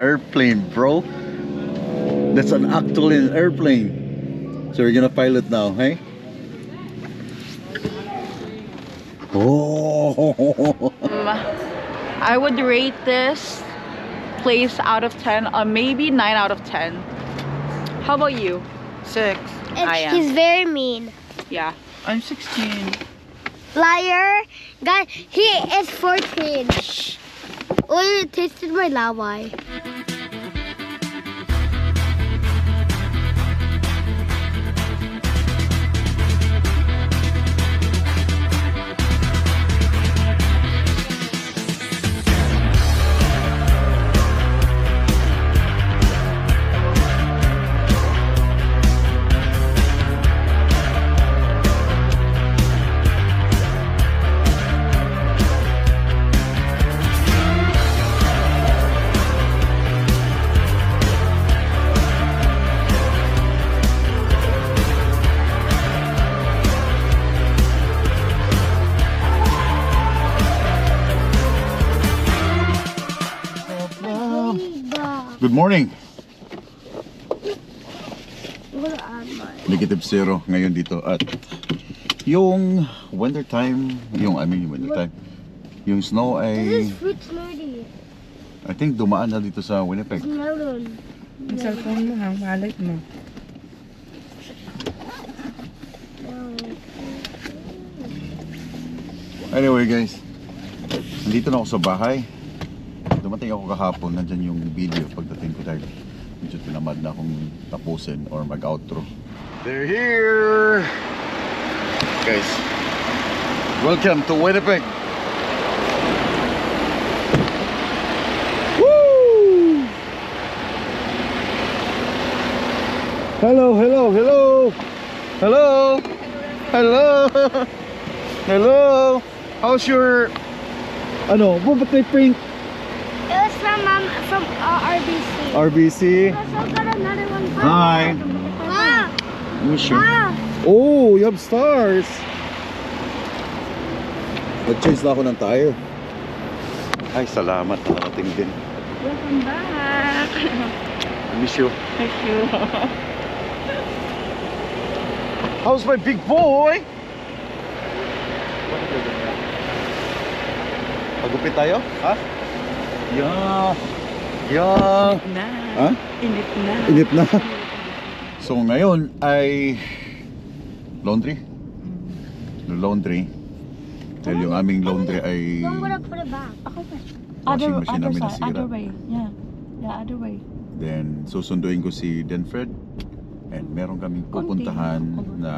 Airplane, bro. That's an actual airplane. So we're gonna pilot now, hey? Oh. I would rate this place out of 10, or maybe 9 out of 10. How about you? 6. He's very mean. Yeah. I'm 16. Liar. Guys, he is 14. Oh, you tasted my laway. Good morning. Negative 0 ngayon dito at yung winter time, yung winter time, yung snow ay This is fruit smoothie. I think dumaan na dito sa Winnipeg. Melon. Ang cellphone mo ha, wallet mo. Anyway guys, nandito na ako sa bahay. Dumating ako kahapon, nandyan yung video pagdating ko dahil medyo tinamad na akong tapusin or mag-outro. They're here! Guys, welcome to Winnipeg! Woo! Hello, hello, hello! Hello! Hello! Hello! How's your... ba't may print? It was from RBC. RBC. I also got another one. Hi. Ma. Ma. Oh, you have stars. Nag-change na ako ng tire. Ay, salamat. Nakating din. Welcome back. I miss you. Thank you. How's my big boy? Pagupit tayo? Ha? Yeah. Yeah. Na. Ha? Init na. Init na. So ngayon ay laundry. Laundry. Dahil yung aming laundry ay Don't go to put it back. washing machine namin nasira. Other way. Yeah. Yeah, other way. Then susunduin ko si Denfred. And meron kaming pupuntahan na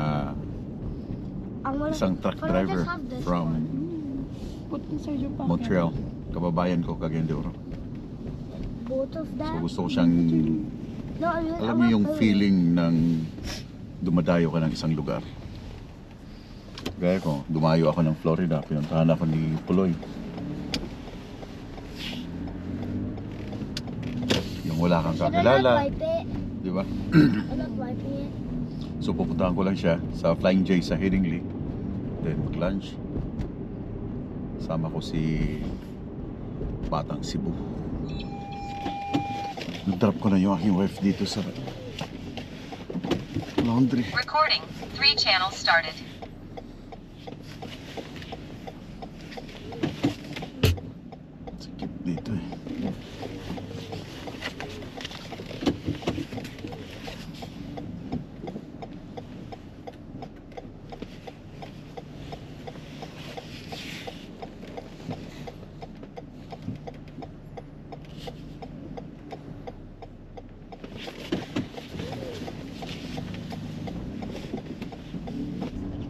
isang truck driver from Put inside your pocket. Montreal. Kababayan ko, Cagayan de Oro. Both of them. So gusto ko siyang, No, alam mo yung feeling ng dumadayo ka ng isang lugar. Gaya ko, dumayo ako ng Florida, pinuntahan ako ni Puloy. Yung wala kang kakilala, di ba? I'm not wiping it. So pupuntahan ko lang siya sa Flying J sa Headingley. Then mag-lunch. Sama ko si Batang Cebu. Nag-drop ko na yung aking wife dito sa laundry. Recording. 3 channels started. Sakit dito eh.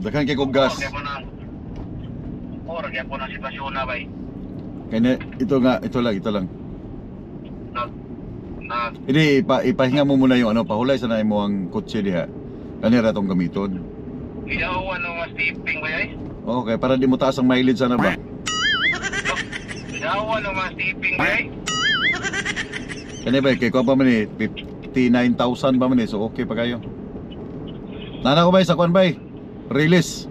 Dakan kay kog gas. Kaya po na sitwasyon na bay. Kaya ito lang. Na Hindi, ipahinga mo muna yung pahulay sa mo ang kotse diha. Kanira tong gamiton. Iyawan no mas tipping ba ay? Okay, para di mo taas ang mileage sana ba? Iyawan no mas tipping ba ay? Kani ba kay ko pa man 59,000 ba man so okay pa kayo. Nana ko ba sa kwan ba? Release.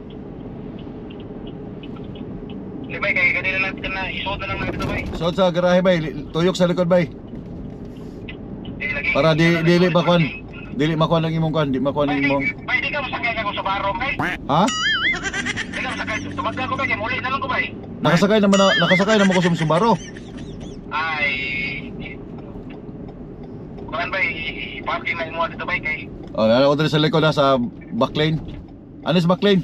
Di ba kay kanila lang na isuot na lang dito bay. So sa garahe ba? Tuyok sa likod ba? Para dili makuan. Dili makuan ang imong kuan, di makuan ang imong. Bay, di ka masakay ako sa baro, bay. Ha? Di ka masakay. Tumagka ko, bay. Kaya muli na lang ko, bay. Nakasakay naman ko sa Subaru. Ay... Kuhan, bay. Parking na mo dito, bay. Kay... Oh, nala ko dito sa likod na sa backlane. Ano sa backlane?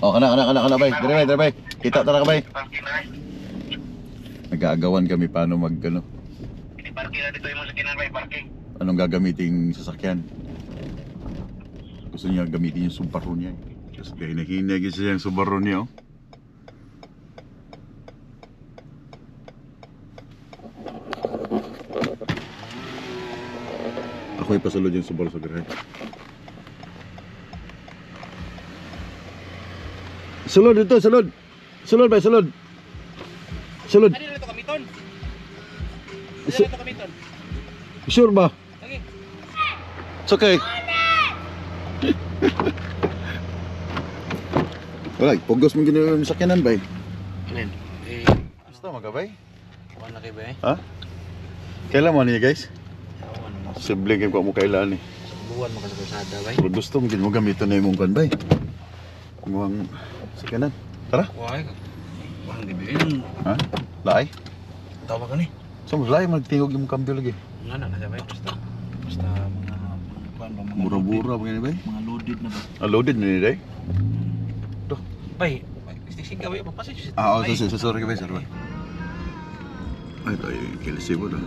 Oh, kana bay. Dire bay. Kita ta na ka bay. Parking na, bay. Nag-aagawan kami paano mag-ano. Parking na dito yung mga sakinan, bay. Parking. Anong gagamiting sasakyan. Gusto niya gamitin yung Subaru niya. Kasi hinahinag siya yung Subaru niya. Oh. Ako ipasulod yung Subaru sa garahe. Sulod dito, sulod. Sulod ba, sulod. Sulod. Ano na ito kamiton? Ano Su- na ito kamiton? Sure ba? Lagi. It's okay. Wala, pugos mo ginawa yung sakyanan ba? Alin? Eh, Gusto mo ka ba? kuha na kayo ba eh? Ha? Kailan mo niya guys? Ewan mo. Sibling kayo mo kailan eh. Buwan mo ka sa kalsada ba eh? Pero gusto mo mo gamitin na yung kan ba? Mukhang sakyanan. Tara. Why? Wang di ba yun? Ha? Laay? Tawa ka ni. So, laay magtingog yung kambyo lagi. Nga na, nasa ba eh? Basta mga... kuhaan ba, mga Mura-mura ba yan ba? loaded- Mga loaded na ba? Loaded na nila eh. Bay, stisig ka ba? Papasay. Ah, sorry ka ba? Sorry ba? Ay, ito yung kilisibo doon.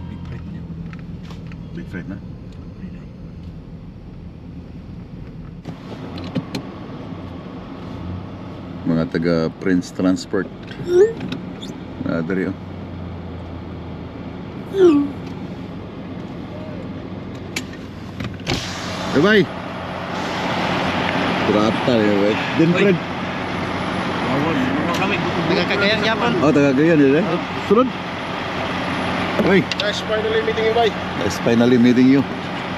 Big break niya. Big friend na. Mga taga Prince Transport. Dari oh. Bye. Kurata ya, bye. Din friend. Mga kami, nagkakagayan yapon. Oh, taga Gayan ya, eh. Sunod. Oy, Nice, finally meeting you, bay. it's finally meeting you.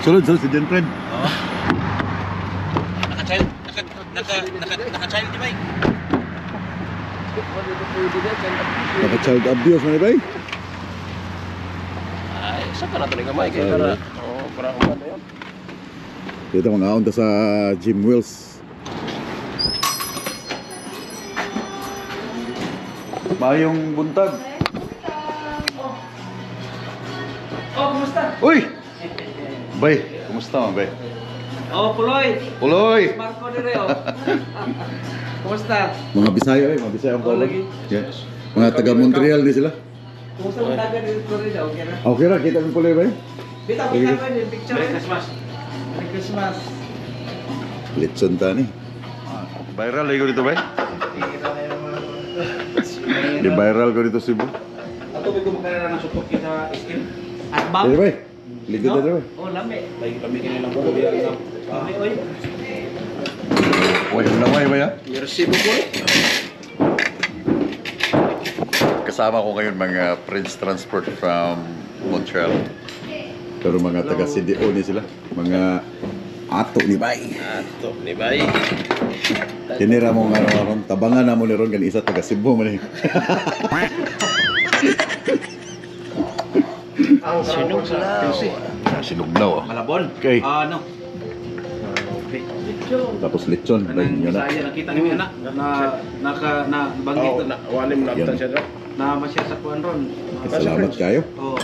Sunod si Din friend. Oo. Naka-child, naka-child di bay. Naka-child abuse man, bye. Ay, sa ka na talaga may kaya para- para kumanda yun. Dito mga aunta sa Jim Wells. Mayong buntag. Oh, kumusta? Uy! Bay, kumusta man, bay? Oh, Puloy. Puloy! Marco dire oh. Kumusta? Mga Bisaya, mga Bisaya ang Oh, tawag. lagi. Yeah. Mga taga Montreal din sila. Kumusta ang dagat dito Florida? Okay na. Okay ra, kita mo Puloy, bay? Kita Sige. ba yung picture? Merry Christmas. Merry Christmas. Litson tani. Viral lagi ko dito, bay? Di viral ko dito Cebu. Ato may kumakain ng supok sa SM. At bang? Dito, bay? Ligod na, bay? Oh, lami. Lagi kami kinilang buko bilang isang. Lami, oy. Uy, ang lamay, bay, ha? May resibo ko eh. Kasama ko ngayon mga Prince Transport from Montreal. Pero mga taga CDO ni sila. Mga ato ni bay. Ato, ni bay. Tinira mo nga naman, tabangan na mo ni Ron, isa taga Cebu man eh. Ang sinuglaw. Sinuglaw ah. Malabon. Okay. Ano? Tapos lechon, like yun na. Saya nakita ni anak na banggit na Walim na Yan. siya. na masya sa kuan ron. Salamat kayo. Oh.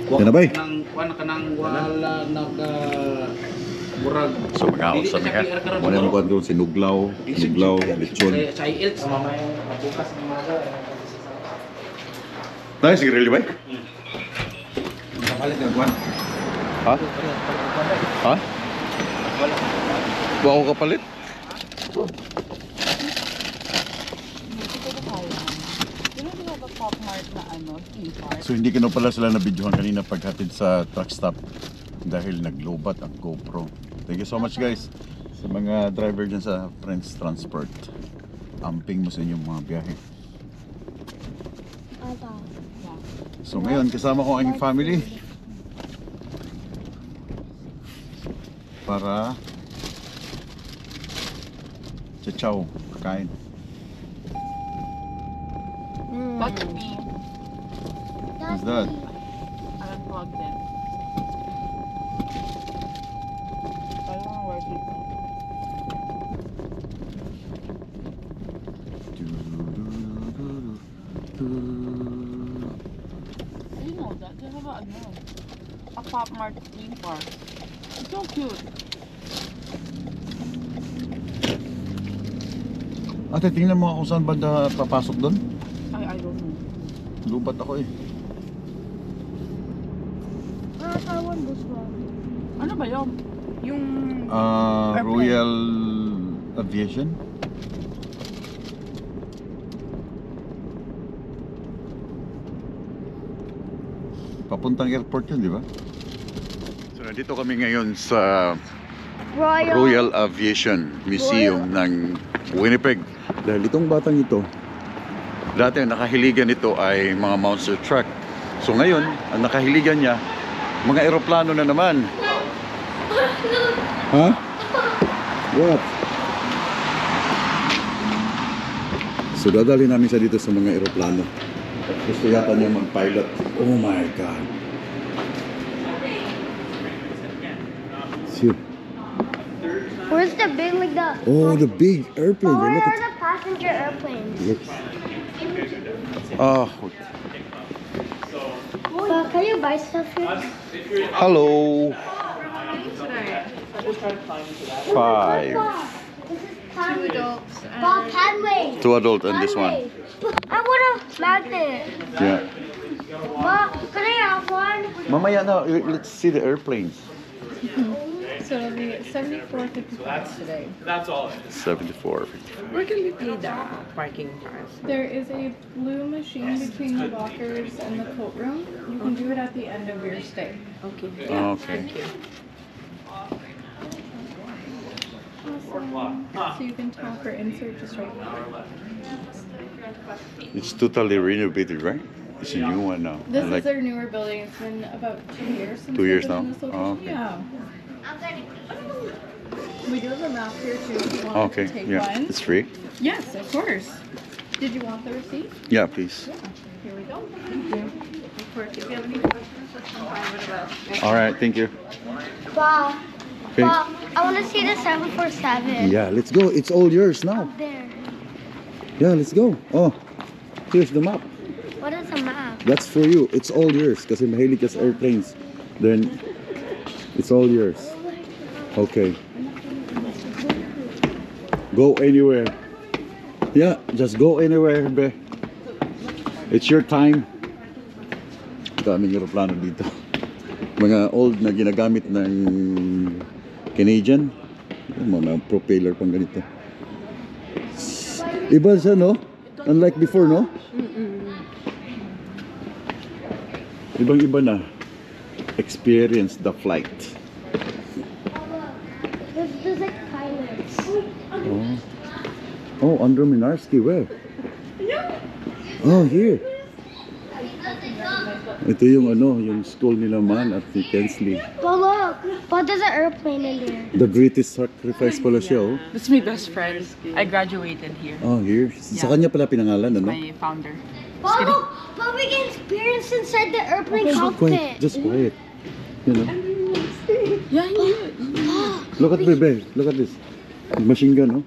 Yan na, bay? Nang kuan kanang wala naka murag. So mga Dili sa na siya clear karon mga mo siguro. kuan ko sinuglaw, lechon. Sa IELTS mamaya bukas ng mga Nice, sige really bay? kapalit ng kuan. Ha? Ha? Wa ako kapalit? So hindi ko na pala sila na-videohan kanina paghatid sa truck stop dahil naglobat ang GoPro. Thank you so much guys sa mga driver dyan sa Prince Transport. Amping mo sa inyong mga biyahe. So ngayon kasama ko ang aking family para chachaw, kakain. Watch me. What's that? I unplugged it. I don't want to wear You know that they have a Pop Mart theme park. It's so cute. Ate, tingnan mo kung saan banda papasok doon. I don't know. Lubat ako eh. I want this one. Ano ba yun? Yung Airplane. Royal Aviation. Papuntang airport yun, di ba? So, nandito kami ngayon sa Royal Aviation Museum ng Winnipeg. Dahil itong batang ito, dati ang nakahiligan nito ay mga monster truck. So ngayon, ang nakahiligan niya, mga eroplano na naman. Ha? What? So dadali namin siya dito sa mga eroplano. Gusto yata niya mag-pilot. Oh my God. See? Where's the big, like the... Oh, the big airplane. Where Look are at the passenger airplanes? Look. Oh, Can you buy stuff here? hello. 5. This is Padway. Bob Padway. 2 adult and this one. I want a magnet. Yeah. Bob, can I have one? Mamaya na, let's see the airplanes. So it'll be $74.55 today. 74. Where can we pay the parking pass? There is a blue machine between the lockers and the coat room. You can do it at the end of your stay. Okay. Okay. So you can tap or insert just right now. It's totally renovated, right? It's a new one now. This Like is our newer building. It's been about 2 years since 2 years we've been in now? this location. Oh, okay. Yeah. We do have a map here too if you want Okay, to take yeah. one. It's free? Yes, of course. Did you want the receipt? Yeah, please. Here we go. Thank you. Of course, if you have any questions, just come by with us. Alright, thank you. Bob, Okay. Bob, I want to see the 747. Yeah, let's go. It's all yours now. Up there. Yeah, let's go. Oh, here's the map. What is a map? That's for you. It's all yours. Kasi mahilig ka sa airplanes. Then, it's all yours. Okay. Go anywhere. Yeah, just go anywhere, be. It's your time. Daming aeroplano dito. Mga old na ginagamit ng Canadian. Mga propeller pang ganito. Iba siya, no? Unlike before, no? Ibang-iba na. Experience the flight. There's like pilots. Oh. Oh, under Minarski, where? Oh, here. Ito yung ano, yung school nila man at ni Kensley. But look, but there's an airplane in there. The greatest sacrifice pala siya, oh. This is my best friend. I graduated here. Oh, here. Sa kanya pala pinangalan, ano? My founder. But look, but we can experience inside the airplane Quiet, cockpit. just quiet. You know? Yeah, I knew it. Look at Bebe, look at this. Machine gun, oh.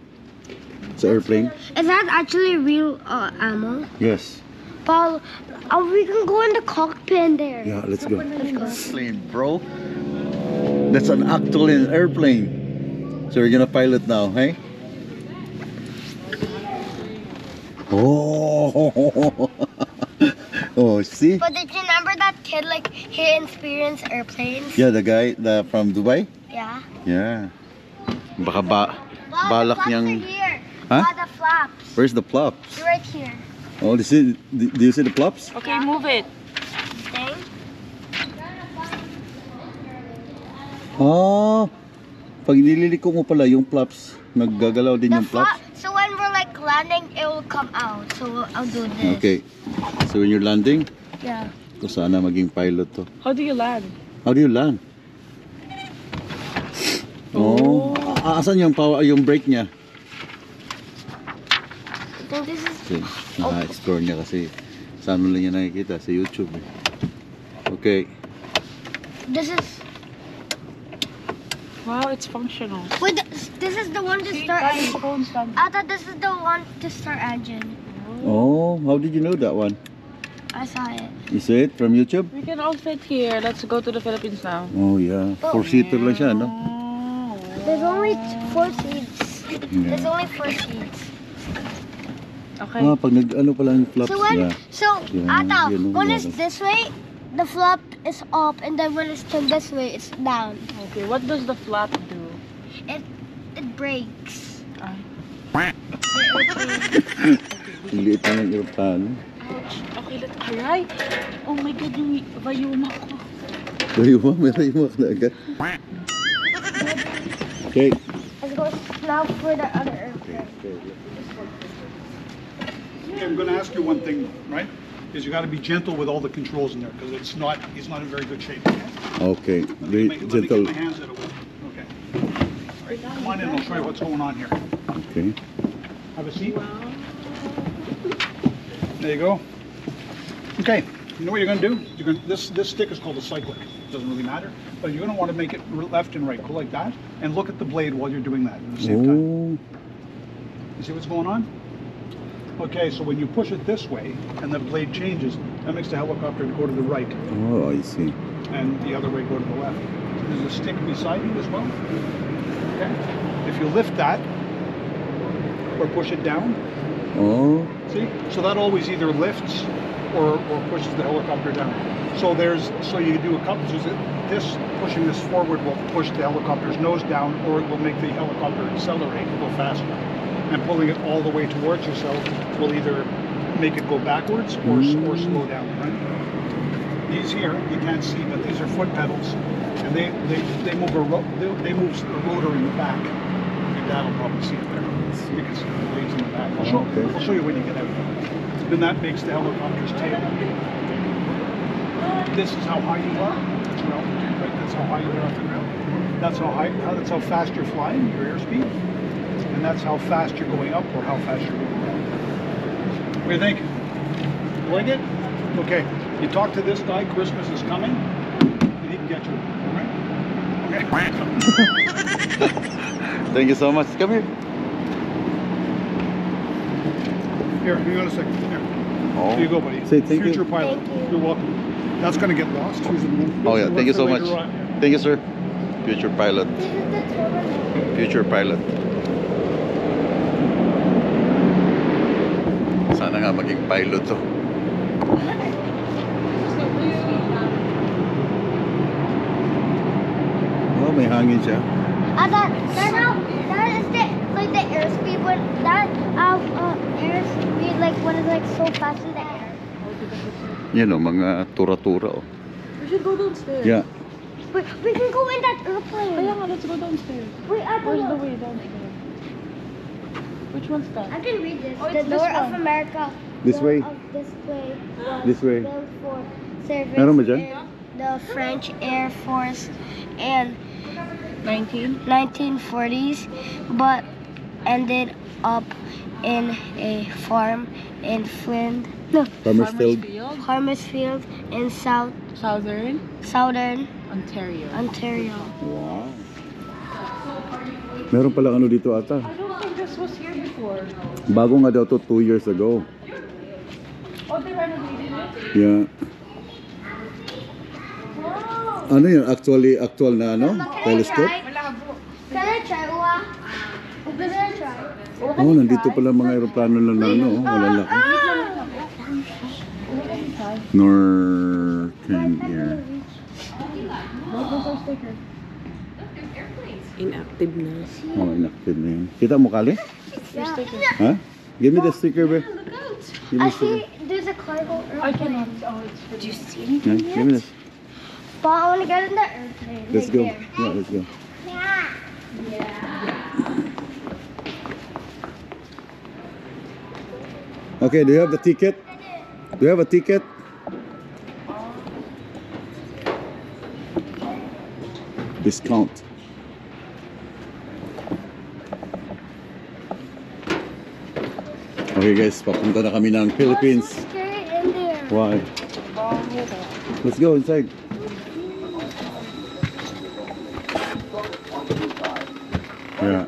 It's an airplane. Is that actually real ammo? Yes. But we can go in the cockpit in there. Yeah, let's go. Let's go. Plane, bro. That's an actual airplane. So we're gonna pilot now, hey? Oh, oh, see? But did you remember that kid, like, he experienced airplanes? Yeah, the guy from Dubai. Yeah. Yeah. Baka Wow, balak the flaps niyang. are here. Huh? Wow, the flaps. Where's the plops? They're right here. Oh, do you see the plops? Okay, move it. Thing. Ah, pag nililiko mo pala yung plops, naggagalaw din The yung plops. so when we're like landing, it will come out. So I'll do this. Okay. So when you're landing, Yeah. ko sana maging pilot to. How do you land? How do you land? Oh, asan yung power, yung brake niya? I think this is. Kasi naka-explore niya kasi sa ano lang niya nakikita sa YouTube eh. Okay. This is. Wow, it's functional. Wait, this is the one to start Daddy, engine. phone's done. I thought this is the one to start engine. Oh, how did you know that one? I saw it. You see it from YouTube? We can all fit here. Let's go to the Philippines now. Oh yeah. 4-seater lang siya, no? There's only 4 seats. Yeah. There's only 4 seats. Okay. Ah, pag nag-ano pala yung flaps So when, niya. so Yeah, Ata, yun ang when it's gagawin. this way, the flap is up, and then when it's turned this way, it's down. Okay, what does the flap do? It breaks. Ay. Ang liit na ng aeroplano. Ouch. Okay, let's... Aray! Oh my God, yung vayuma ko. Rayuma, may rayuma ka na agad. Okay. Let's go now for the other airplane. I'm going to ask you one thing, right? Is you got to be gentle with all the controls in there because he's not in very good shape. Okay. Let Be me get gentle. my hands out of the way. Okay. All right, come on in. I'll show you what's going on here. Okay. Have a seat. There you go. Okay. You know what you're going to do? You're going this stick is called a cyclic. It doesn't really matter, but you're going to want to make it left and right. Go like that, and look at the blade while you're doing that at the same time. Oh. You see what's going on? Okay, so when you push it this way and the blade changes, that makes the helicopter go to the right Oh, I see. and the other way go to the left. There's a stick beside you as well. Okay. If you lift that or push it down, Oh. see? So that always either lifts or pushes the helicopter down. So you do a couple, so this pushing this forward will push the helicopter's nose down, or it will make the helicopter accelerate, go faster. And pulling it all the way towards yourself will either make it go backwards or slow down, right? These here, you can't see, but these are foot pedals. And they move they move the rotor in the back. Your dad will probably see it there. Because the blade's in the back. I'll show you when you get out. Then that makes the helicopter's tail. This is how high you are. Right? That's how high you are off the ground. That's how fast you're flying, your airspeed. And that's how fast you're going up or how fast you're going down. What do you think? You like it? Okay. You talk to this guy, Christmas is coming, and he can get you. All right? Okay. Thank you so much. Come here. Here, hang on a second. Here. Oh. Here you go, buddy. Say thank Future you. pilot. Thank you. You're welcome. That's going to get lost. Oh yeah, thank you so much. Later on. Thank you, sir. Future pilot. This is the total. Future pilot. Sana nga maging pilot to. Oh, may hangin siya. That is the airspeed when airspeed when it's like so fast in the air. Yan o, mga tura-tura o. We should go downstairs. Yeah. Wait, we can go in that airplane. Kaya nga, let's go downstairs. Wait, Where's the way downstairs? Which one's that? I can read this. Oh, The it's this door of one. America. This way? Of this way. This way. Built for service Meron ba dyan? in the French Air Force in 1940s, but ended up in a farm in Farmersfield. Farmersfield in Southern southern Ontario. Ontario. Wow. Meron pala ano dito ata. I don't think this was here before. Bago nga daw to 2 years ago. Oh, they renovated it? Yeah. Ano yun? Actual na ano? Telescope? Can I try? Can I try? Oh, nandito pala mga aeroplano lang na ano. Walang laki. Northern Air. Where's our sticker? Inactive na. Oh, inactive na yun. Kita mo, Kali? Yeah. Ha? Give me the sticker, be. Give me I the sticker. see there's a cargo I airplane. cannot. Oh, it's for... Do you see anything? Yeah, give me this. But I want to get in the airplane. Let's right go. there. Yeah, let's go. Okay, do you have the ticket? Do you have a ticket? Discount. Okay guys, papunta na kami ng Philippines. So scary in there. Why? Let's go inside. Yeah.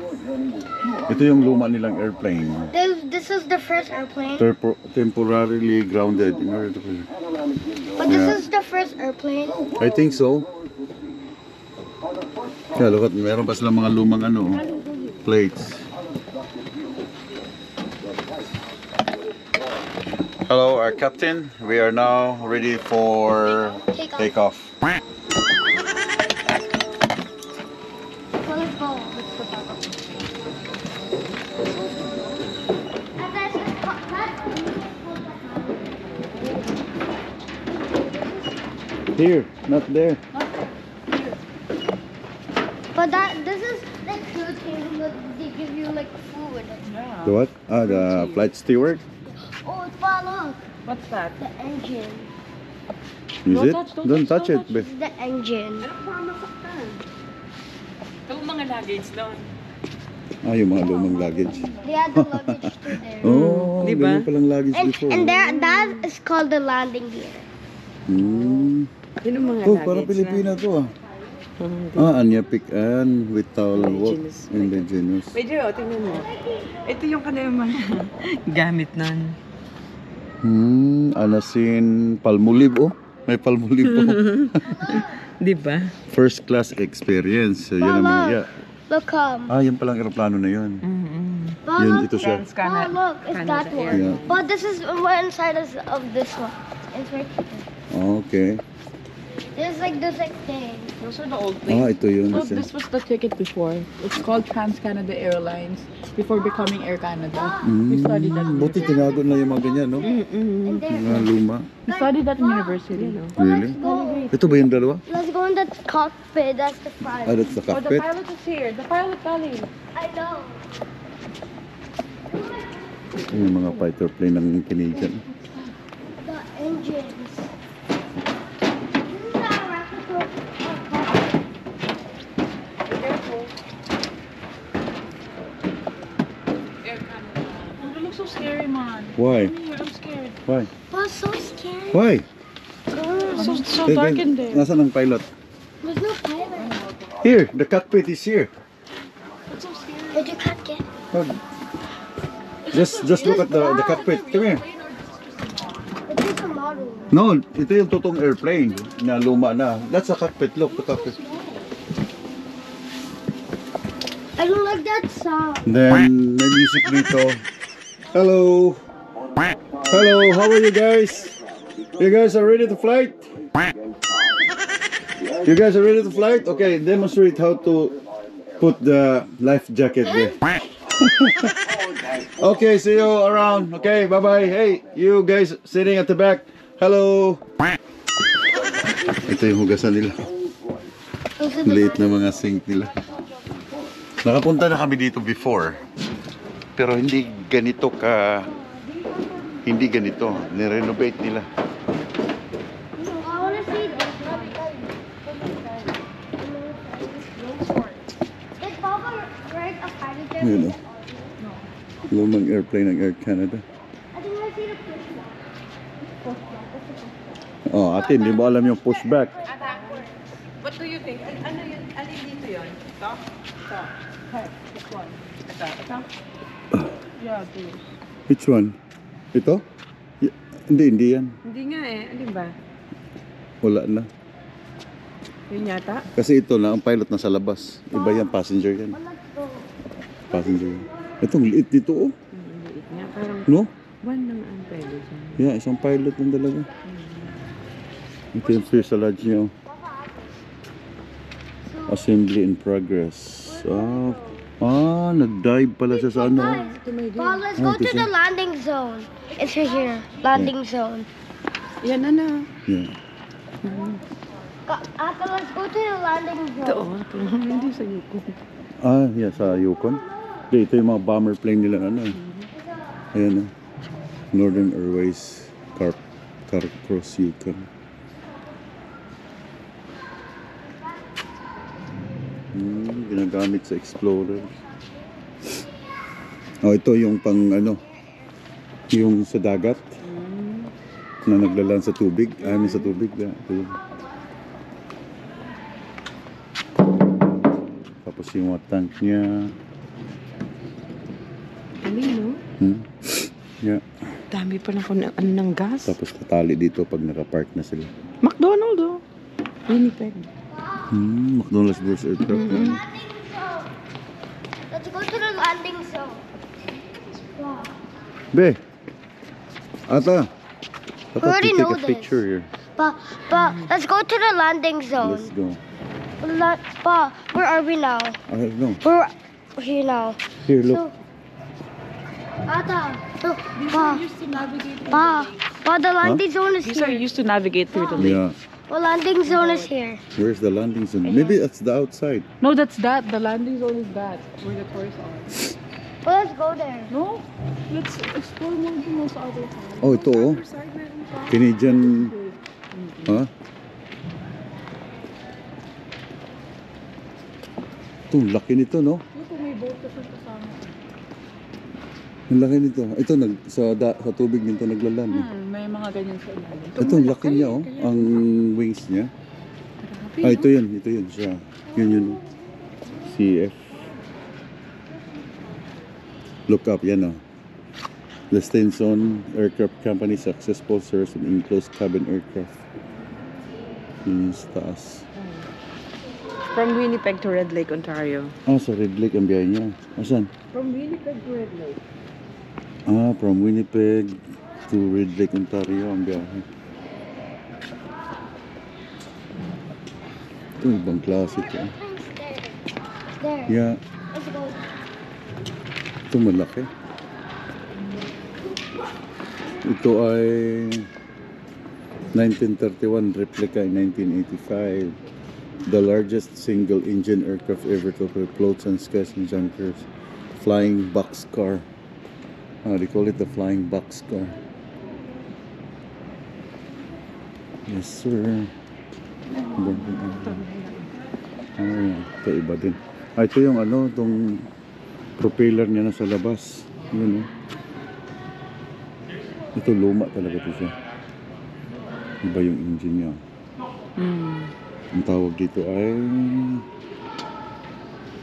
Ito yung luma nilang airplane. This is the first airplane. Temporarily grounded in order to... But this is the first airplane. I think so. Yeah, look at, meron pa silang mga lumang ano, plates. Hello, our captain. We are now ready for takeoff. So let's go. Here, not there. But this is the cute thing that they give you like food. The what? Ah, the flight steward? Oh, look. What's that? The engine. Is it? Don't touch it. This is the engine. Yung mga luggage doon. Ah, yung mga lumang luggage. They had the luggage too there. Oh, Diba? ganyan palang luggage before. And that is called the landing gear. Hmm. Yun ang mga Oh, luggage parang Pilipina to ah. Ah, Anya Pican, Vital Walk, Indigenous. Medyo, tingnan mo. Ito yung kanilang mga gamit nun. Anasin Palmolive oh. May Palmolive po. Di ba? First class experience. So, yan ang mga, yeah. Look, Ah, yan palang aeroplano na yun. Yun, ito siya. Oh, look, it's that one. Yeah. But this is one side of this one. It's right here. Okay. There's like this like thing. Those are the old Ah, planes. ito yun. So this was the ticket before. It's called TransCanada Airlines before becoming Air Canada. We studied that. Buti tinago na yung mga ganyan, no? And there. Mga luma. We studied that in university. Really? Ito ba yung dalawa? Let's go in the cockpit. That's the Ah, pilot. that's the Oh, the cockpit. pilot is here. The pilot, Dali. I know. Yung mga fighter plane ng Canadian. The engines. Isn't that a rocket cockpit? Oh, they look so scary, man. Why? I'm scared. Why? Oh, so scary. Why? So dark in there. Nasaan ang pilot? There's no pilot. Here, the cockpit is here. It's so scary. Did you cut it? Oh. Just look at the cockpit. Come here. It's just a model. No, ito yung totoong airplane na luma na. That's a cockpit. Look, the cockpit. I don't like that sound. Then, may music dito. Hello. Hello, how are you guys? You guys are ready to flight? You guys are ready to flight? Okay, demonstrate how to put the life jacket there. Okay, see you around. Okay, bye-bye. Hey, you guys sitting at the back. Hello. Ito yung hugasan nila. Liit na mga sink nila. Nakapunta na kami dito before. Pero hindi ganito. Nirenovate nila. I want to see this. Did Papa ride a pilot there? Yun o. Lumang airplane ng Air Canada. I think I see the pushback. Oh, ate, hindi mo alam yung pushback. What do you think? Ano yun? Alin dito yun? Ito? Ito. Okay, this one. Ito. Yeah, this. Which one? Ito? Hindi yan. Hindi nga eh. Alin ba? Wala na. Yun yata? Kasi ito na, ang pilot nasa labas. Iba yan, passenger yan. Passenger yan. Itong liit dito oh. Liit nga. Parang No? one lang ang pwede dyan. Yeah, isang pilot ng dalaga. Ito yung fuselage niya. Assembly in progress. Nag-dive pala siya sa ano. Well, let's go to the landing zone. It's right here. Landing zone. Yan na. Yeah. Ate, let's go to the landing Ito zone. oh. Hindi sa yuko. Yeah, sa Yukon. Ito yung mga bomber plane nila ano. Ayan Northern Airways Car Cross Yukon. Ginagamit sa Explorer. Oh, ito yung pang ano, yung sa dagat. Na naglalaan sa tubig. I mean sa tubig. Tubig. Tapos yung tank niya. Galing, no? Yeah. Dami pa ng gas. Tapos tatali dito pag nakapark na sila. McDonald's, oh. Winnipeg. McDonald's Bruce Aircraft. Let's go to the landing zone. Be! Ata! We already take know a picture here. Pa, let's go to the landing zone. Let's go. Pa, where are we now? I don't know. We're here now. Here, look. Ata, look, These Pa, are used to navigate through Pa, the landing zone is These are here. used to navigate through the lake. Yeah. The landing zone is here. Where's the landing zone? Maybe that's the outside. No, that's that. The landing zone is that. Where the tourists are. Well, let's go there. No? Let's explore more the most other side. Oh, ito oh. Canadian. Huh? Ito, laki nito, no? Look, may boat kasi kasama. Ang laki nito. Ito, sa tubig nito naglalan. Eh. May mga ganyan sa ilalim. Ito, ang laki niya, oh. Ang wings niya. Ah, ito yun siya. Yun. CF. Look up, yan, oh. The Stinson Aircraft Company successful service of enclosed cabin aircraft. Yun yung sa taas. From Winnipeg to Red Lake, Ontario. Ah, sa Red Lake ang biyahe niya. Asan? From Winnipeg to Red Lake. Ah, from Winnipeg to Red Lake, Ontario ang biyahe. Ito ibang klase ito. There. Yeah, Let's go. ito malaki. Ito ay 1931 replica in 1985. The largest single-engine aircraft ever to operate floats and skies and junkers. Flying boxcar. They call it the flying boxcar. Yes, sir. Ito iba din. Ito yung ano, itong propeller niya nasa labas. Yun, ito luma talaga ito siya. Iba yung engine niya. Ang tawag dito ay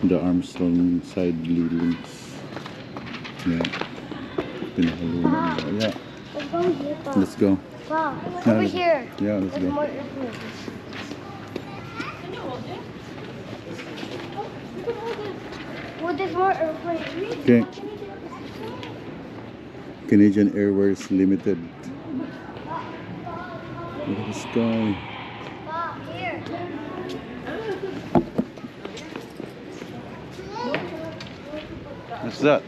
the Armstrong side links. Yeah. Pinakaluma niya. Yeah. Let's go here, Pa. Let's go. Pa, Yeah, over here. Yeah, let's There's go. more airplanes. Well, there's more airplanes. Okay. Canadian Airways Limited. Look at the sky. Pa, here. What's that?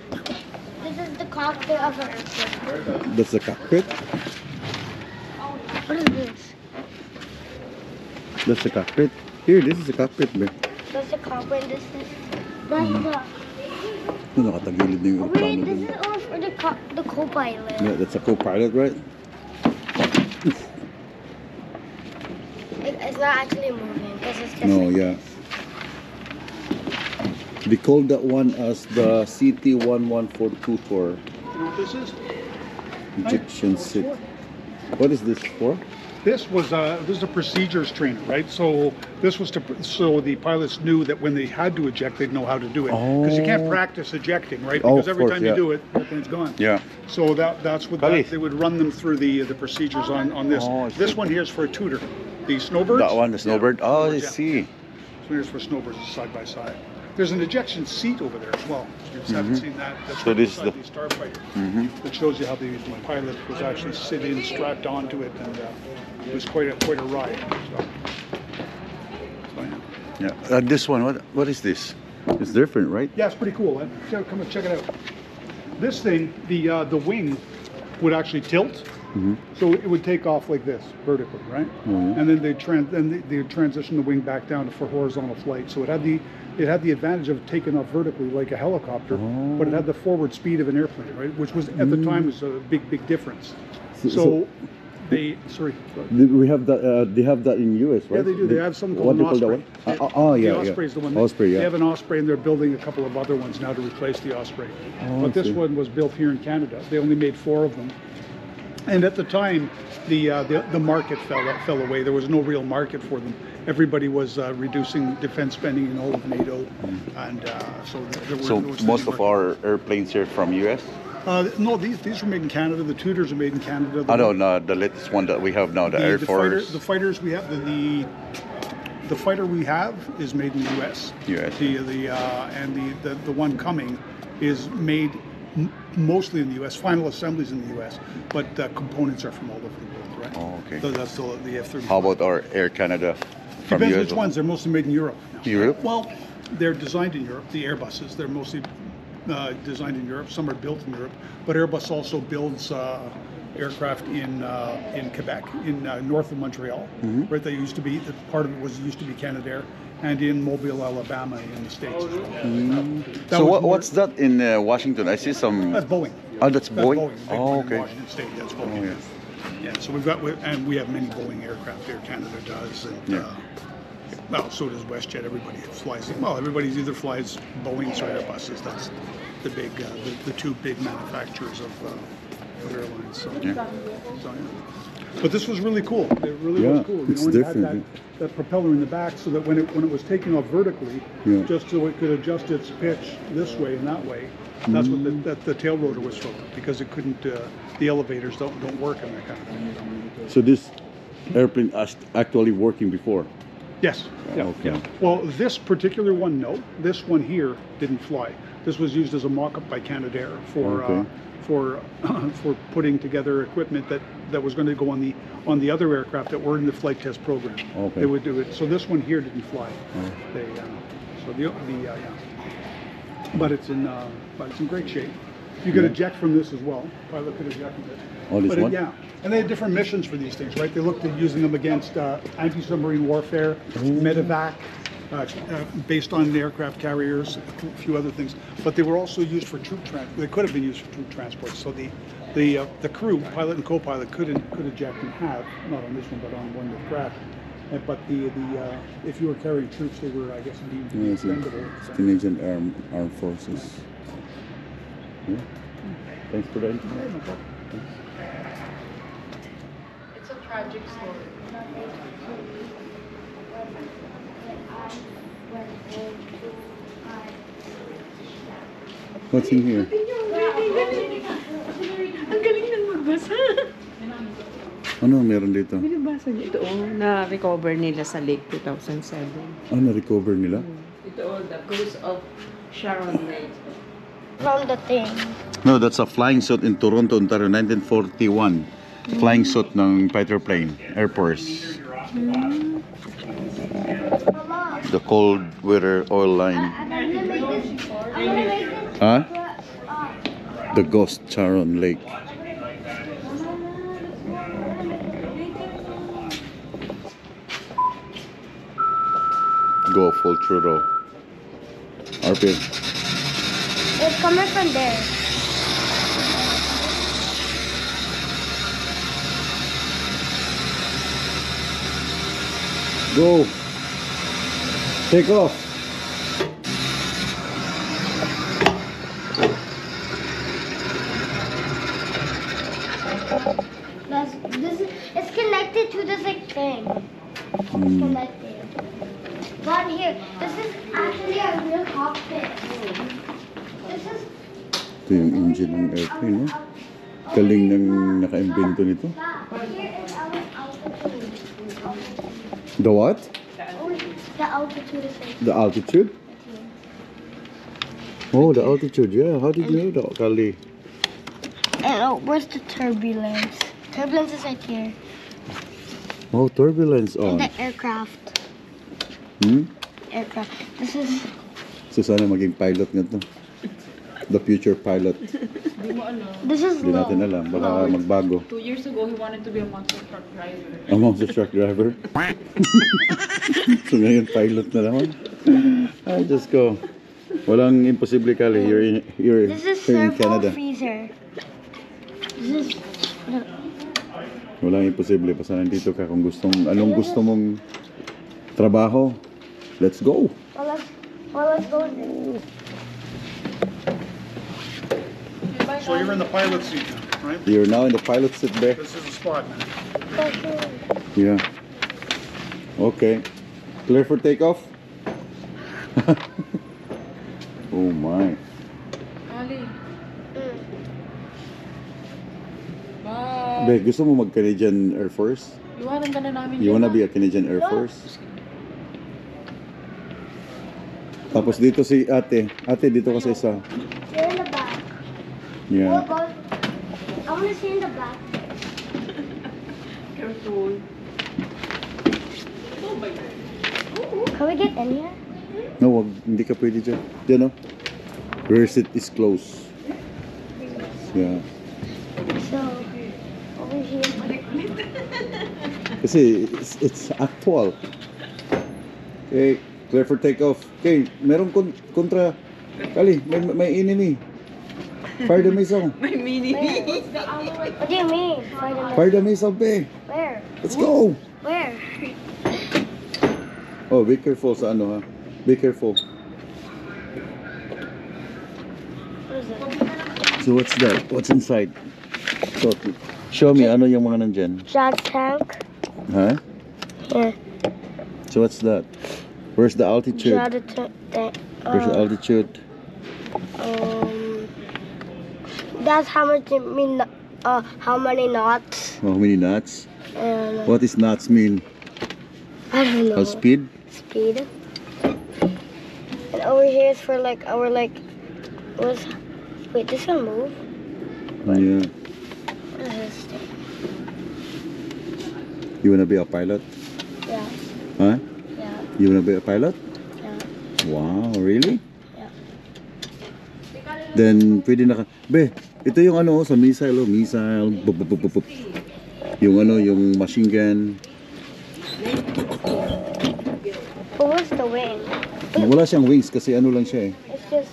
This is the cockpit of an airplane. That's the cockpit? What is this? That's the cockpit? Here, this is the cockpit, man. That's the cockpit. This is. That's the. No, nakatagilid na yung Oh, wait, aeroplano this dun. is all for the co-pilot. Yeah, that's a co-pilot, right? It's not actually moving because it's just. No, like yeah. this. They called that one as the CT-1142 tour. You know what this is? Egyptian Sit. What is this for? This was a procedures trainer, right? So this was so the pilots knew that when they had to eject, they'd know how to do it. Because you can't practice ejecting, right? Oh, Because of every course, time yeah. you do it, everything's gone. Yeah. So that's what they would run them through the procedures on this. Oh, I This see. one here is for a tutor. The snowbirds. That one, the snowbird? Oh, I Yeah. see. This one is for snowbirds side by side. There's an ejection seat over there as well. You just haven't seen that. That's So right this is beside the- the starfighter. Mm-hmm. That shows you how the pilot was actually sitting strapped onto it, and it was quite a ride. So yeah. Yeah. This one, what is this? It's different, right? Yeah, it's pretty cool. Come and check it out. This thing, the wing would actually tilt, so it would take off like this vertically, right? Oh, yeah. And then they transition the wing back down for horizontal flight. So it had the advantage of taking off vertically like a helicopter, but it had the forward speed of an airplane, right? Which was at the time was a big difference. So they We have that. They have that in US, right? Yeah, they do. They have something What called do an you call Osprey. that one? Oh, yeah, The yeah. Osprey is the one. Osprey, yeah. They have an Osprey, and they're building a couple of other ones now to replace the Osprey. Oh, I But this see. one was built here in Canada. They only made 4 of them, And at the time, the market fell away. There was no real market for them. Everybody was reducing defense spending in all of NATO, and so there So was most of our airplanes here from US? no, these were made in Canada. The Tudors are made in Canada. I don't know, the latest one that we have now, the Air Force. The fighters we have, the fighter we have is made in the U.S. US. The one coming is made mostly in the U.S. Final assemblies in the U.S. But components are from all over the world, right? Oh, okay. So that's the F-35. How about our Air Canada from Depends US? which ones. They're mostly made in Europe now. Europe? Well, they're designed in Europe. The Airbuses, they're mostly designed in Europe. Some are built in Europe, but Airbus also builds aircraft in Quebec, in north of Montreal, right? They used to be part of it used to be Canadair, and in Mobile, Alabama, in the States as well. So what's that in Washington? I see some. That's Boeing. Oh, that's That's Boeing. Boeing. Big Oh, one in okay. Washington State. That's Boeing. Oh, yeah. Yeah. So we have many Boeing aircraft. Air Canada does, and Yeah. well, so does WestJet. Everybody flies. Well, everybody's either flies Boeings or Airbuses. That's the big, the two big manufacturers of airlines. So, Yeah. so, yeah. But this was really cool. It really Yeah, was cool. it's and it different, had that propeller in the back, so that when it was taking off vertically, Yeah. just so it could adjust its pitch this way and that way. That's what the tail rotor was for, because it couldn't. The elevators don't work on that kind of thing. So this airplane is actually working before? Yes. Yeah. Okay. Yeah. Well, this particular one, no. This one here didn't fly. This was used as a mock-up by Canadair Okay. for putting together equipment that was going to go on the other aircraft that were in the flight test program. Okay. They would do it. So this one here didn't fly. Oh. They but it's in great shape. You could Yeah. eject from this as well. Pilot could eject from it. Oh, this But one? yeah, and they had different missions for these things, right? They looked at using them against anti-submarine warfare, medevac, based on the aircraft carriers, a few other things. But they were also used for troop transport. They could have been used for troop transport. So the crew, pilot and co-pilot, could eject and have, not on this one, but on one that crashed. But if you were carrying troops, they were, I guess, deemed to be expendable. Canadian Armed Forces. Yeah. Thanks for the information. It's a tragic story. What's in here? Ang galing nang magbasa. Ano meron dito? Binabasa niya ito, na-recover nila sa Lake 2007. Ah, na-recover nila? Ito, the cruise of Sharon Lake. From the thing. No, that's a flying suit in Toronto, Ontario, 1941. Flying suit ng fighter plane, Air Force. Mama, The cold weather oil line. I'm gonna make this. Huh? The Ghost Charon Lake. Go full throttle. RP. It's coming from there. Go. Take off. It's connected to this like thing. It's connected. But here, this is actually a real cockpit. This is. Ito yung engine ng airplane, no? Galing ng naka-invento nito. Here is our altitude. The what? The altitude is like The altitude? Oh, the altitude, yeah. How did you know that, Kali? And oh, where's the turbulence? Turbulence is right here. Oh, turbulence And on. the aircraft. Aircraft. This is. So sana maging pilot nga to. The future pilot. This is Hindi low. natin alam. Baka magbago. 2 years ago, he wanted to be a monster truck driver. A monster truck driver. So ngayon pilot na naman. Ay, just go. Walang imposible, Kali. You're This is here in Servo Canada. freezer. This is. Walang imposible. Basta nandito ka kung anong gusto mong trabaho. Let's go. Well, let's go there. So you're in the pilot seat now. right? You're now in the pilot seat there. This is the spot, man. Yeah. Okay. Clear for takeoff? Oh my. Ali. Be, gusto mo mag-Canadian Air Force? Iwanan ka na namin You wanna be a Canadian Air Force? Tapos dito si ate. Ate, dito kasi isa. You're in the back. Yeah. We'll go. I want to see in the back. Careful. Can we get in here? No, wag. Hindi ka pwede dyan. Diyan, no? Rear seat is closed. Yeah. So, over here. Kasi it's actual. Okay, clear for takeoff. Okay, merong kontra. Kali, may enemy. Fire the missile. May mini. What do you mean? Fire the missile, be. Where? Let's go. Where? Oh, be careful sa ano ha. Be careful. What is it? So what's that? What's inside? So, show me ano yung mga nandyan. Jack tank. Huh? Yeah. So what's that? Where's the altitude? Where's the altitude? That's how much it mean. How many knots? How many knots? And What does knots mean? I don't know. How speed? Speed. And over here is for like our like. What's? Wait, this one move? Yeah. What is this thing? You wanna be a pilot? Yeah. Huh? Yeah. You wanna be a pilot? Yeah. Wow, really? Yeah. Then pwede na ka. Be, ito yung ano sa missile, oh, missile. Bup, bup, bup, bup, bup. Yung ano, yung machine gun. But what's the wing? Wala siyang wings kasi ano lang siya eh. It's just.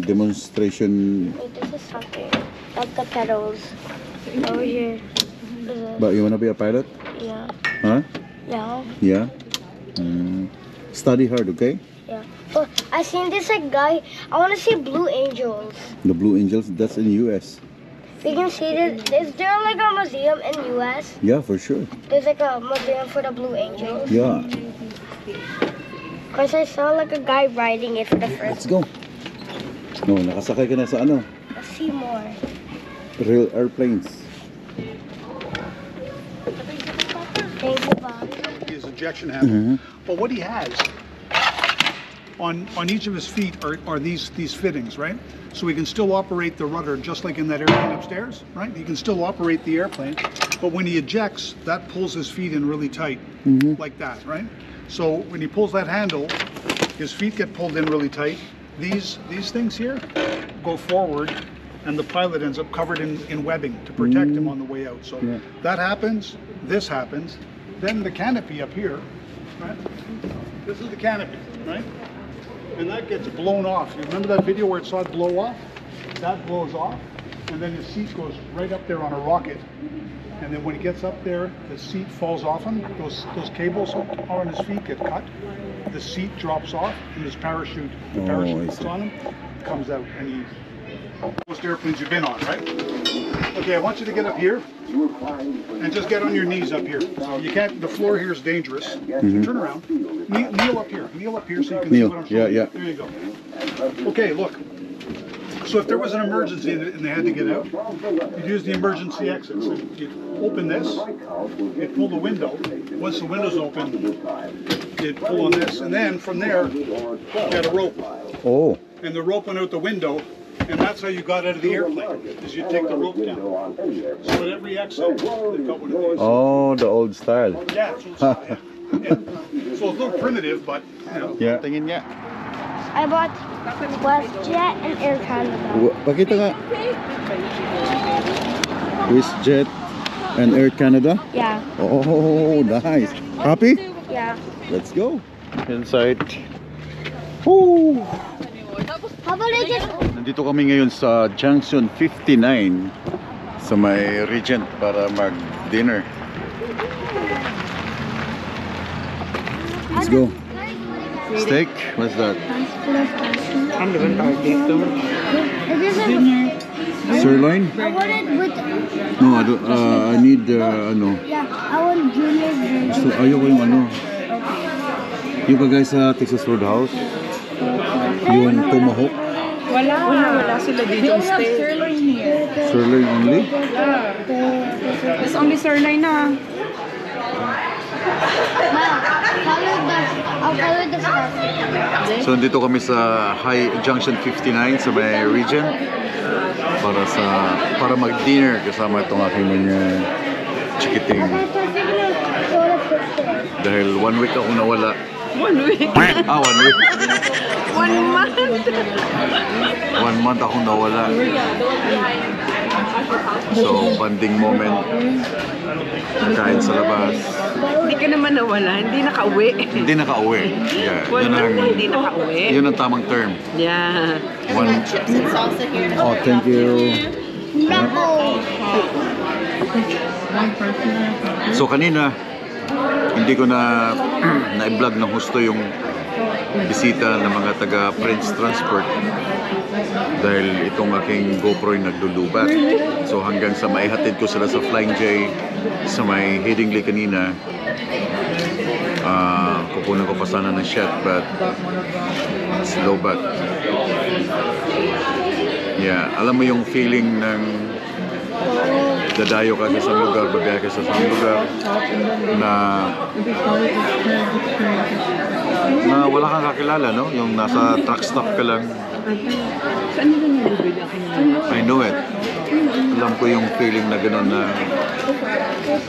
Demonstration. Wait, this is something. That's the pedals. Over here. Is it? But you wanna be a pilot? Yeah. Huh? Yeah. Yeah? Study hard, okay? Yeah. But I seen this like guy. I want to see Blue Angels. The Blue Angels, that's in the US. We can see this. Is there like a museum in US? Yeah, for sure. There's like a museum for the Blue Angels. Yeah. Cause I saw like a guy riding it for the Let's first. go. No, nakasakay ka na sa ano? Let's see more. Real airplanes. Thank you, Bob. His ejection handle. But what he has on each of his feet are these fittings, right? So he can still operate the rudder just like in that airplane upstairs, right? He can still operate the airplane, but when he ejects, that pulls his feet in really tight, like that, right? So when he pulls that handle, his feet get pulled in really tight. These things here go forward, and the pilot ends up covered in webbing to protect him on the way out. So that happens, this happens, then the canopy up here, right? This is the canopy, right? And that gets blown off. You remember that video where it saw it blow off? That blows off, and then his seat goes right up there on a rocket. And then when he gets up there, the seat falls off him. Those cables on his feet get cut. The seat drops off, and his parachute, the parachute that's on him, comes out, and he's most airplanes you've been on, right? Okay, I want you to get up here and just get on your knees up here. So you can't. The floor here is dangerous. So turn around. Kneel up here. Kneel up here so you can see what I'm showing. Yeah. There you go. Okay, look. So if there was an emergency and they had to get out, you'd use the emergency exit. So you'd open this, you'd pull the window. Once the window's open, you'd pull on this, and then from there, you had a rope. Oh. And the rope went out the window, and that's how you got out of the airplane, is you take the rope down. So at every exit, they've got one of these. Oh, the old style. Yeah, it's old style, yeah. So it's a little primitive, but, you know. Yeah. Tingin nga. I bought WestJet and Air Canada. Pakita nga. WestJet and Air Canada. Yeah. Oh, nice. Happy? Yeah. Let's go. Inside. Woo! How about I just? Nandito kami ngayon sa Junction 59 sa may Regent para mag-dinner. Let's go. Steak? What's that? Is this a Sirloin? I want it with, No, I don't, I need, ano. yeah, I want junior version. So, ayoko yung ano. Yung kagay sa Texas Roadhouse. Yung tomahawk. Wala sila dito. Stay. Sirloin here. Sirloin only? It's only sirloin na. I'll color the stuff. So, dito kami sa High Junction 59 sa may region. Para mag-dinner kasama itong aking mga chikiting. Dahil 1 week ako nawala. 1 week. 1 week. 1 month. 1 month akong nawala. So, banding moment. Kain sa labas. Hindi ka naman nawala. Hindi nakauwi. Hindi nakauwi. Yeah, yun ang, Hindi nakauwi. yun ang tamang term. Yeah. Chips and salsa here. Oh, thank you. So, kanina, hindi ko na na-vlog ng husto yung bisita ng mga taga Prince Transport dahil itong aking GoPro yung naglulubat. So hanggang sa maihatid ko sila sa Flying J sa may Headingley kanina, kukunan ko pa sana ng shot but slow but yeah, alam mo yung feeling ng dadayo ka sa isang lugar, babiyahe ka sa isang lugar na wala kang kakilala, no? Yung nasa truck stop ka lang. I know it. Alam ko yung feeling na gano'n na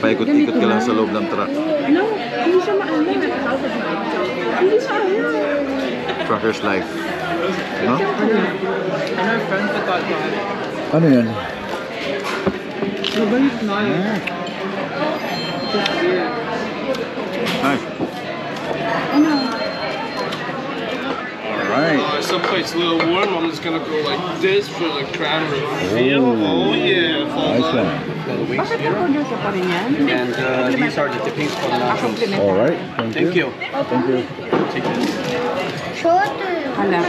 paikot-ikot ka lang sa loob ng truck. Hindi siya maano. Hindi siya ano. Trucker's life. No? Ano yan? Nice. Alright. Someplace a little warm, I'm just gonna go like this for the crowd feel. Oh yeah, Nice one. Bakit na-produce pa rin yan? And these are the dippings for the nachos. Alright. Thank you. Thank you. Thank you. Hala.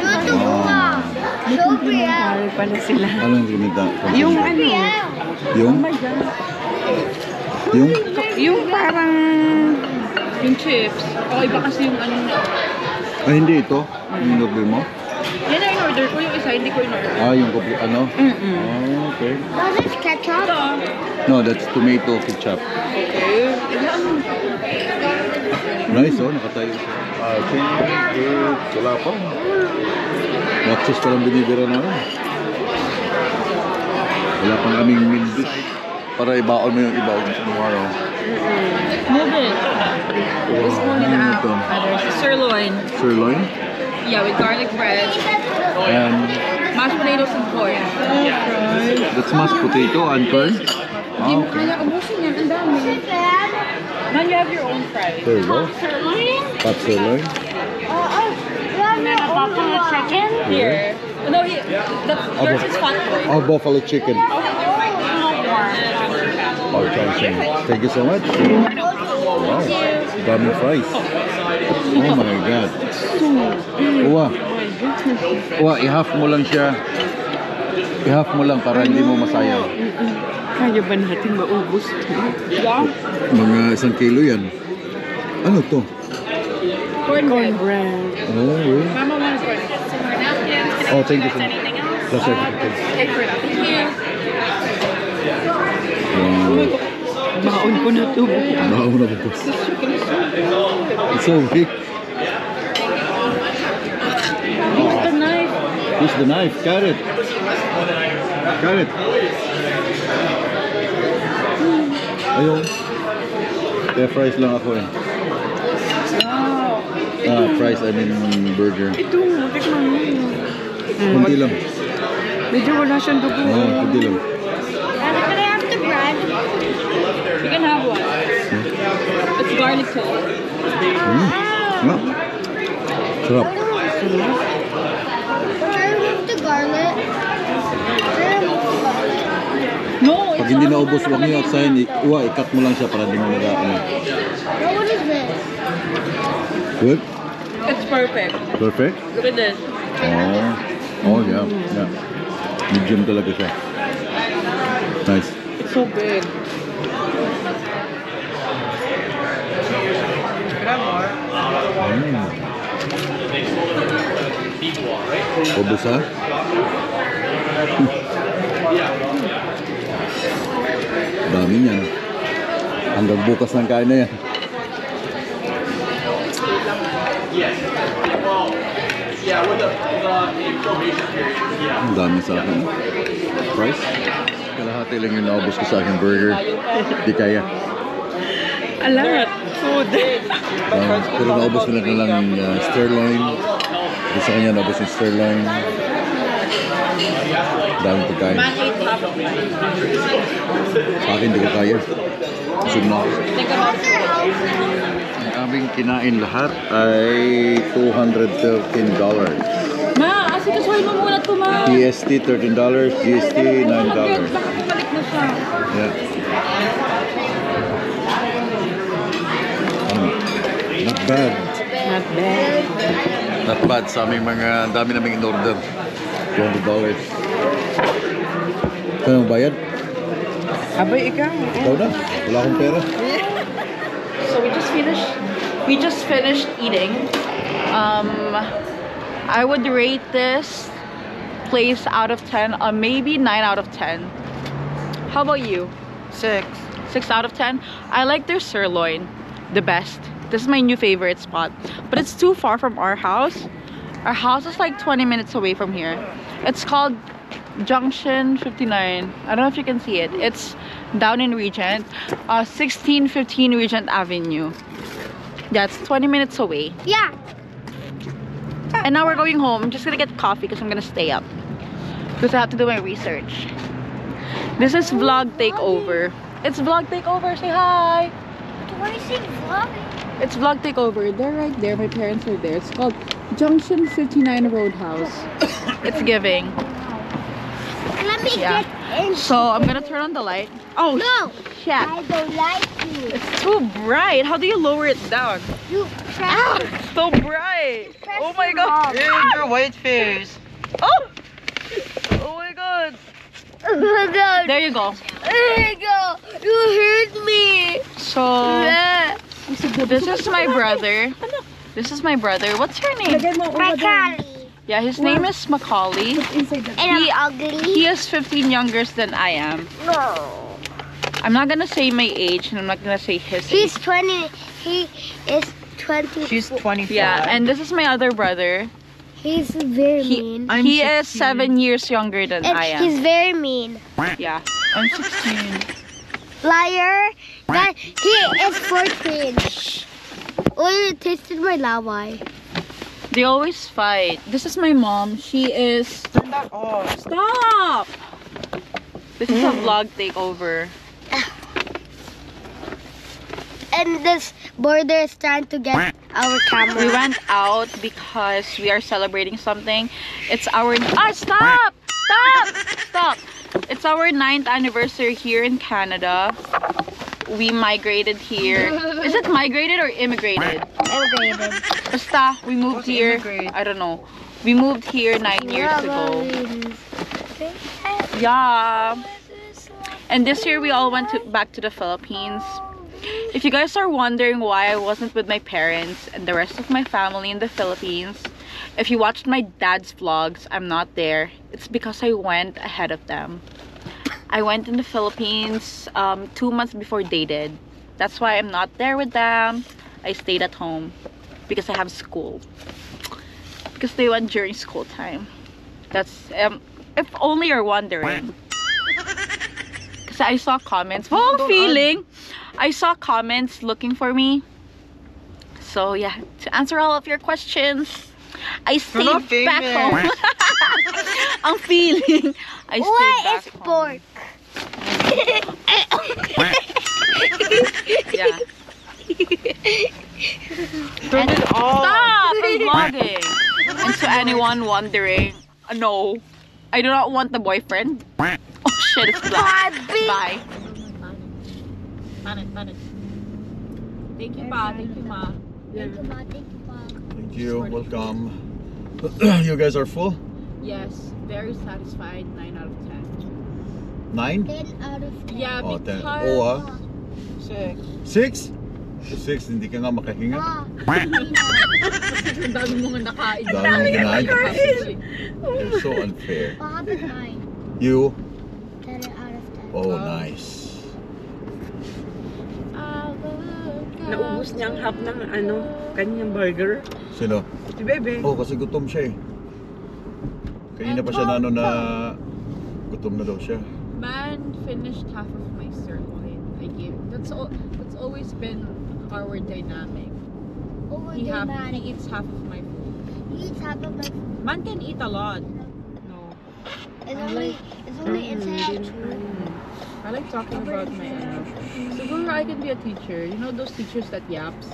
Complimentary pala sila. Anong ginita? Yung ano? Yung? Yung? Yung parang... Yung chips. O iba kasi yung ano. Ay, hindi ito. Yung order mo? Yan ang in-order ko. Yung isa hindi ko in-order. Yung ano? Oh, okay. Was it ketchup? No, that's tomato ketchup. Okay. Nice, oh. Nakatayo siya. Thank you. Wala pa. Watches pa lang binibira namin. Wala pang kaming mid-dish. Para ibaon mo yung ibaon tomorrow. Move it. Wow, ano ito? Sirloin. Sirloin? Yeah, with garlic bread. And Mashed potatoes and corn. that's mashed potato and corn? Ah, okay. Kaya ubusin yan. Ang dami. Now you have your own fries. There you go. Hot sirloin. Chicken? Here. No, yours is fat boy. Oh, buffalo chicken. Oh, thank you so much. Wow, daming fries. Oh my God. Uwa. Uwa, i-half mo lang siya. I-half mo lang para hindi mo masayang. Kaya ba natin maubos ito? Mga 1 kilo yan. Ano to? Cornbread. Oh, really? Mama wants corn. Oh, thank you so much. That's okay. Wow. Baon ko na ito. Baon na ito. It's so big. Use the knife. Use the knife. Carrot. Carrot. Ayun. Kaya fries lang ako eh. Fries, I mean burger. Ito, tikman mo. Kunti lang. Medyo wala siyang dugo. Kunti lang. Can I have the bread? You can have one. It's garlic toast. Sarap. Can I remove the garlic? No, Pag hindi naubos, huwag niyo aksahin. I-cut mo lang siya para hindi mo nag-ano. What is this? Good? it's perfect. Perfect? Look at this. Oh, yeah. Yeah. Medium talaga siya. Nice. It's so big. Ubus ha? Dami niyan. Hanggang bukas ng kain na yan. Ang dami sa akin. Price? Kalahati lang yung naubos ko sa akin burger. Di kaya. A lot. Food. Pero naubos ko na lang sirloin. Di sa kanya naubos yung sirloin. Daming pagkain. Man ate half of mine. Sa akin di ko kaya. Busog na ako. Think about it. Ang aming kinain lahat ay $213. Ma, asikasuhin mo muna ito, ma. PST $13, GST $9. Baka pumalik na siya. Yeah. Not bad. Not bad. Not bad sa aming mga dami naming in-order. $200. Kaya mo bayad? Abay, ikaw. Ikaw na. Wala akong pera. So we just finished eating. I would rate this place out of 10, maybe 9 out of 10. How about you? 6. 6 out of 10. I like their sirloin the best. This is my new favorite spot, but it's too far from our house. Our house is like 20 minutes away from here. It's called Junction 59. I don't know if you can see it. It's down in Regent, 1615 Regent Avenue. That's 20 minutes away. Yeah. And now we're going home. I'm just gonna get coffee because I'm gonna stay up because I have to do my research. This is Vlog Takeover. It's Vlog Takeover. Say hi. Why is it vlog? It's Vlog Takeover. They're right there. My parents are there. It's called Junction 59 Roadhouse. It's giving. Let me Yeah. get in. So I'm gonna turn on the light. Oh No, shit! I don't like you. It's too bright. How do you lower it down? You press Ah, it's so bright. Press Oh my your god. mom. Your white face. Oh. Oh my god. Oh my God. There you go. There you go. You hurt me. So Yeah. this is my brother. This is my brother. What's your name? Macaulay. Yeah, his name is Macaulay. And I'm ugly. He is 15 younger than I am. No. I'm not gonna say my age and I'm not gonna say his He's age. 20. He is 20. She's 25. Yeah, and this is my other brother. He's very He, mean. I'm he is 16. 7 years younger than And I am. he's very mean. Yeah, I'm 16. Liar. That he is 14. Oh, you tasted my laway. They always fight. This is my mom. She is... Turn that off. Stop! This is a vlog takeover. And this border is trying to get our camera. We went out because we are celebrating something. It's our... Ah, stop! Stop! Stop! It's our 9th anniversary here in Canada. We migrated here. Is it migrated or immigrated? Immigrated. Basta, we moved here. immigrate? I don't know. We moved here 9 years ago. Yeah. And this year we all went back to the Philippines. If you guys are wondering why I wasn't with my parents and the rest of my family in the Philippines, if you watched my dad's vlogs, I'm not there. It's because I went ahead of them. I went in the Philippines 2 months before they did. That's why I'm not there with them. I stayed at home because I have school. Because they went during school time. That's if only you're wondering. Because I saw comments. Well, feeling. I saw comments looking for me. So yeah, to answer all of your questions, I stayed not back home. famous. Ang feeling. I stayed What back is home. pork? Yeah. Turn it off. Stop! I'm vlogging. And to anyone wondering, no, I do not want the boyfriend. Oh shit, it's black. Bye. Thank you, Pa. Thank you, Ma. Thank you. Welcome. You guys are full? Yes, very satisfied. 9 out of 10. 9? 10 out of 10. Yeah, Oh, 10. because... Oh, ah. 6. 6? 6, hindi ka nga makahinga. Ah, Ang dami mo nga nakain. Dami kinain. You're so unfair. what happened mine? You? 10 out of 10. Oh, nice. Naubos niya ang half ng kanyang burger. Sino? Si Bebe. Oh, kasi gutom siya eh. Kanina pa siya na gutom na daw siya. Man finished half of my sirloin. I gave. That's always been our dynamic. Over He there, eats half of my food. He eats half of my food. Man can eat a lot. No. It's only inside out two. I like talking about my siguro I can be a teacher. You know those teachers that yaps?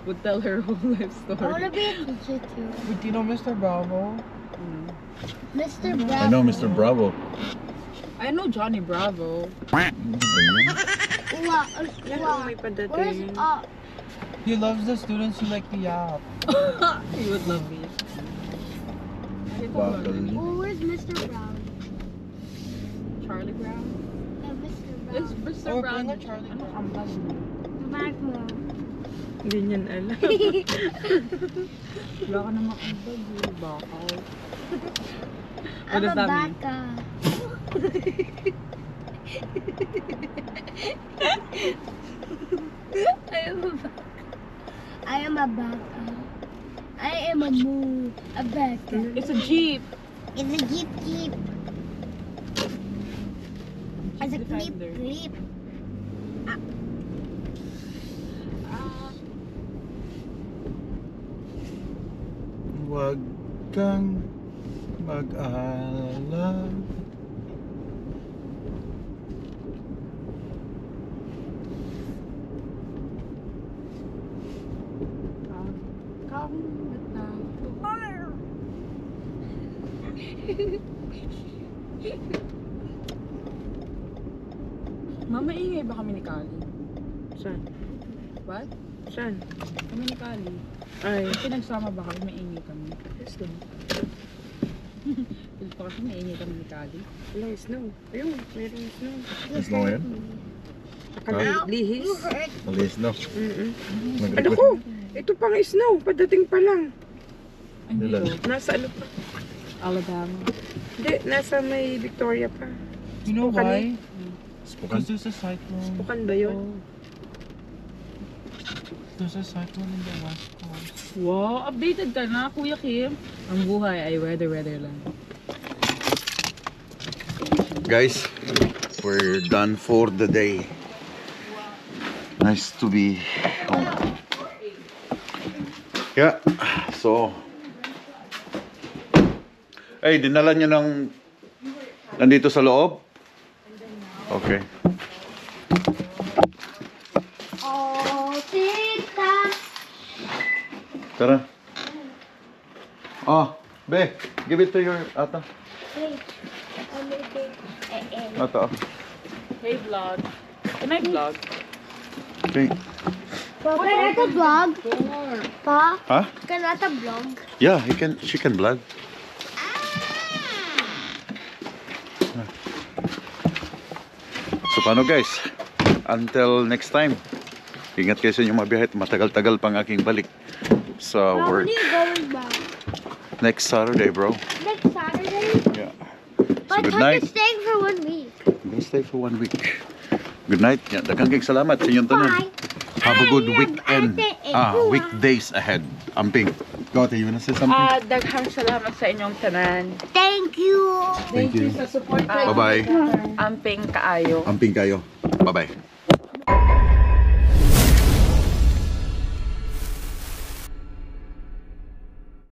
Would tell her whole life I want to story. be a teacher too. Do you know Mr. Bravo? Mr. Bravo. I know Mr. Bravo. I know Johnny Bravo. Uwa, May padating. where's He loves the students who like to yap. He would love me. where's Mr. Brown? Charlie Brown? Mr. It's Brown. Mr. Brown. Charlie Ano Brown. kambal mo? Back mo. Hindi niyan alam. Wala ka namang kambal. Baka. I'm does a that mean? baka. I am a baka. I am a moo. A baka. It's a jeep. It's a jeep jeep. It's a clip Defender. clip. Huwag kang mag-alala. Mama, ingay ba kami ni Kali? Saan? What? Saan? Kami ni Kali. Ay. Pinagsama ba kami? Maingay kami. Yes, no. Pili pa kasi maingay kami ni Kali. Wala, snow. Ayun, meron snow. Is mo yan? Nakalihis. Alis no. Ano ko? Ito pang snow. Padating pa lang. Ilan? Nasa ano pa? Alabama. Hindi, nasa may Victoria pa. You know why? Spukan? Because there's a cyclone. Bukan ba yun? There's a cyclone in the west coast. Wow, updated ka na, Kuya Kim. Ang buhay ay weather lang. Guys, we're done for the day. Nice to be home. Yeah, so... Ay, dinala nyo ng... Nandito sa loob? Okay. Oh, tita. Tara. Oh, Be, give it to your ata. Wait. I'm making Ata. Hey vlog. Can I vlog? Okay. Pa, can I to vlog? Pa, Huh? can I to vlog? Yeah, she can vlog. So paano guys? Until next time. Ingat kayo sa inyong mga biyahe. Matagal-tagal pang aking balik sa When work. are you going back? Next Saturday, bro. Next Saturday? Yeah. But good I'm night. staying for 1 week. I'm gonna stay for 1 week. Good night. Yeah, daghang kayong salamat sa inyong tanan. Bye. Have a good I weekend. say it. Weekdays ahead. Amping. Go, Ate, you wanna say something? Daghang salamat sa inyong tanan. Thank you. Thank you. Sa support Bye-bye. Amping kaayo. Amping kayo. Bye-bye.